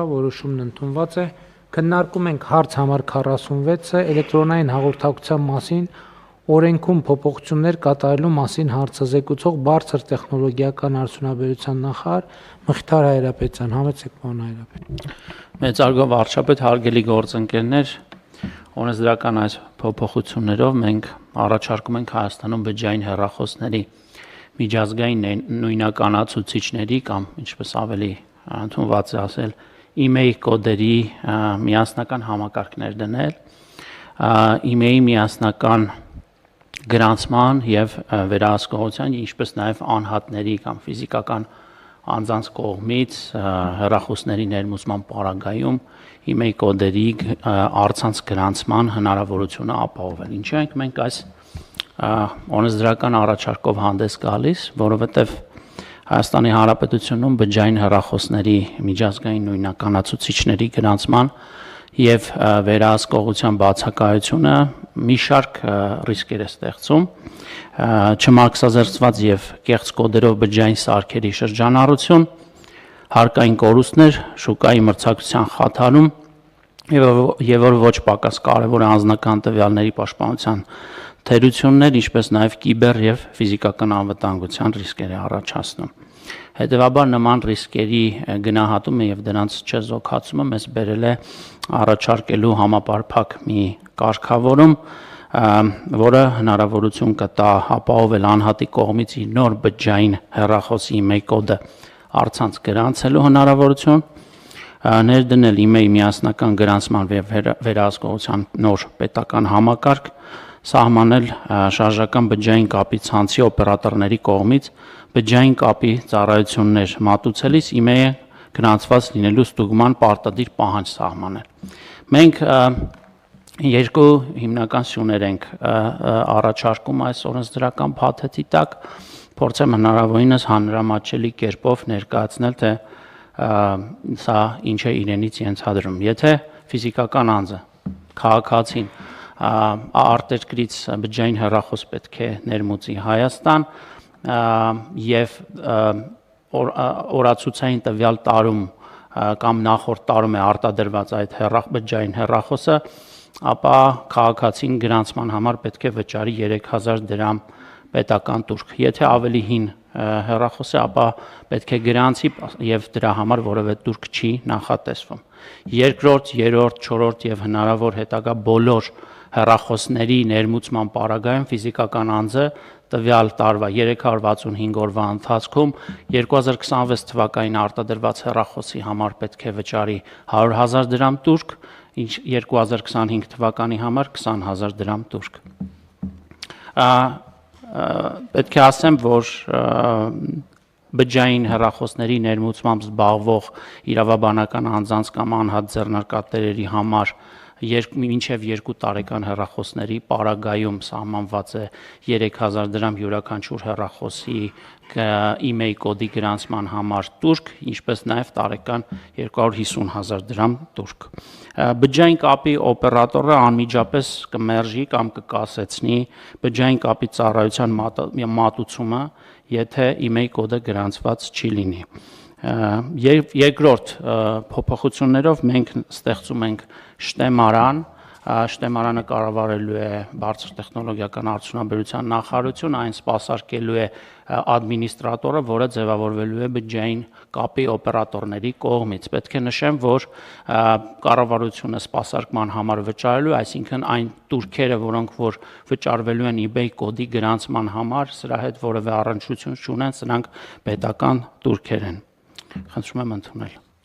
Որոշումն ընդունված է։ Քննարկում ենք հարց համար 46-ը էլեկտրոնային հաղորդակցության մասին օրենքում փոփոխություններ կատարելու մասին հարցը զեկուցող բարձր տեխնոլոգիական արդյունաբերության նախարար Մխիթար Հայրապետյան, համեցեք պարոն Հայրապետ։ Մեծարգո վարչապետ, հարգելի գործընկերներ, օրենսդրական այս փոփոխություններով մենք առաջարկում ենք Հայաստանում բջջային հեռախոսների միջազգային նույնականացուցիչների կամ ինչպես ավելի ընդունված է ասել email կոդերի միասնական համակարգներ դնել, email միասնական գրանցման եւ վերահսկողության, ինչպես նաեւ անհատների կամ ֆիզիկական անձանց կողմից հեռախոսների ներմուծման պարագայում email կոդերի առցանց գրանցման հնարավորությունը ապահովել։ Ինչու ենք մենք այս օրենսդրական առաջարկով հանդես գալիս, որովհետեւ Հայաստանի Հանրապետությունում բջջային հեռախոսների միջազգային նույնականացուցիչների գրանցման եւ վերահսկողության բացակայությունը մի շարք ռիսկեր է ստեղծում, չմարքսազերծված եւ կեղծ կոդերով բջջային սարքերի շրջանառություն, հարկային կորուստներ, շուկայի մրցակցության խաթարում եւ որ ոչ պակաս կարեւոր է անձնական տվյալների պաշտպանության թերություններ, ինչպես նաեւ կիբեր եւ ֆիզիկական անվտանգության ռիսկեր է առաջացնում։ Հետևաբար նման ռիսկերի գնահատումը եւ դրանց չեզոքացումը մեզ բերել է առաջարկելու համապարփակ մի կարգավորում, որը հնարավորություն կտա ապահովել անհատի կողմից իր նոր բջջային հեռախոսի email կոդը առցանց գրանցելու հնարավորություն, ներդնել email միասնական գրանցման եւ վերահսկողության նոր պետական համակարգ, սահմանել շարժական բջջային կապի ցանցի օպերատորների կողմից բջջային կապի ծառայություններ մատուցելիս email-ը գրանցված լինելու ստուգման պարտադիր պահանջ սահմանել։ Մենք երկու հիմնական սյուներ ենք առաջարկում այս օրենսդրական փաթեթի տակ, փորձեմ հնարավորինս հանրամատչելի կերպով ներկայացնել, թե սա ինչ է իրենից ենթադրում։ Եթե ֆիզիկական անձը, քաղաքացին արտերկրից բջջային հեռախոս պետք է ներմուծի Հայաստան եւ օրացուցային տվյալ տարում կամ նախորդ տարում է արտադրված այդ բջջային հեռախոսը, ապա քաղաքացին գրանցման համար պետք է վճարի 3000 դրամ պետական տուրք։ Եթե ավելի հին հեռախոս է, ապա պետք է գրանցի եւ դրա համար որևէ տուրք չի նախատեսվում։ Երկրորդ, երրորդ, չորրորդ եւ հնարավոր հետագա բոլոր հեռախոսների ներմուծման պարագայում ֆիզիկական անձը տվյալ տարվա 365 օրվա ընթացքում 2026 թվականին արտադրված հեռախոսի համար պետք է վճարի 100,000 դրամ տուրք, ինչ 2025 թվականի համար 20,000 դրամ տուրք։ Պետք է ասեմ, որ բջջային հեռախոսների ներմուծմամբ զբաղվող իրավաբանական անձանց կամ անհատ ձեռնարկատերերի համար մինչև 2 տարեկան հեռախոսների պարագայում սահմանված է 3000 դրամ յուրաքանչյուր հեռախոսի email կոդի գրանցման համար տուրք, ինչպես նաև տարեկան 250,000 դրամ տուրք։ Բջջային կապի օպերատորը անմիջապես կմերժի կամ կկասեցնի բջջային կապի ծառայության մատուցումը, եթե email կոդը գրանցված չի լինի։ Երկրորդ փոփոխություններով մենք ստեղծում ենք շտեմարան, շտեմարանը կառավարելու է բարձր տեխնոլոգիական արդյունաբերության նախարարություն, այն սպասարկելու է ադմինիստրատորը, որը ձևավորվելու է բջջային կապի օպերատորների կողմից։ Պետք է նշեմ, որ կառավարությունը սպասարկման համար վճարելու, այսինքն այն տուրքերը, որոնք որ վճարվելու են eBay կոդի գրանցման համար, սրա հետ որևէ առնչություն չունեն, սրանք պետական տուրքեր են։ Խնդրում եմ ընդունել։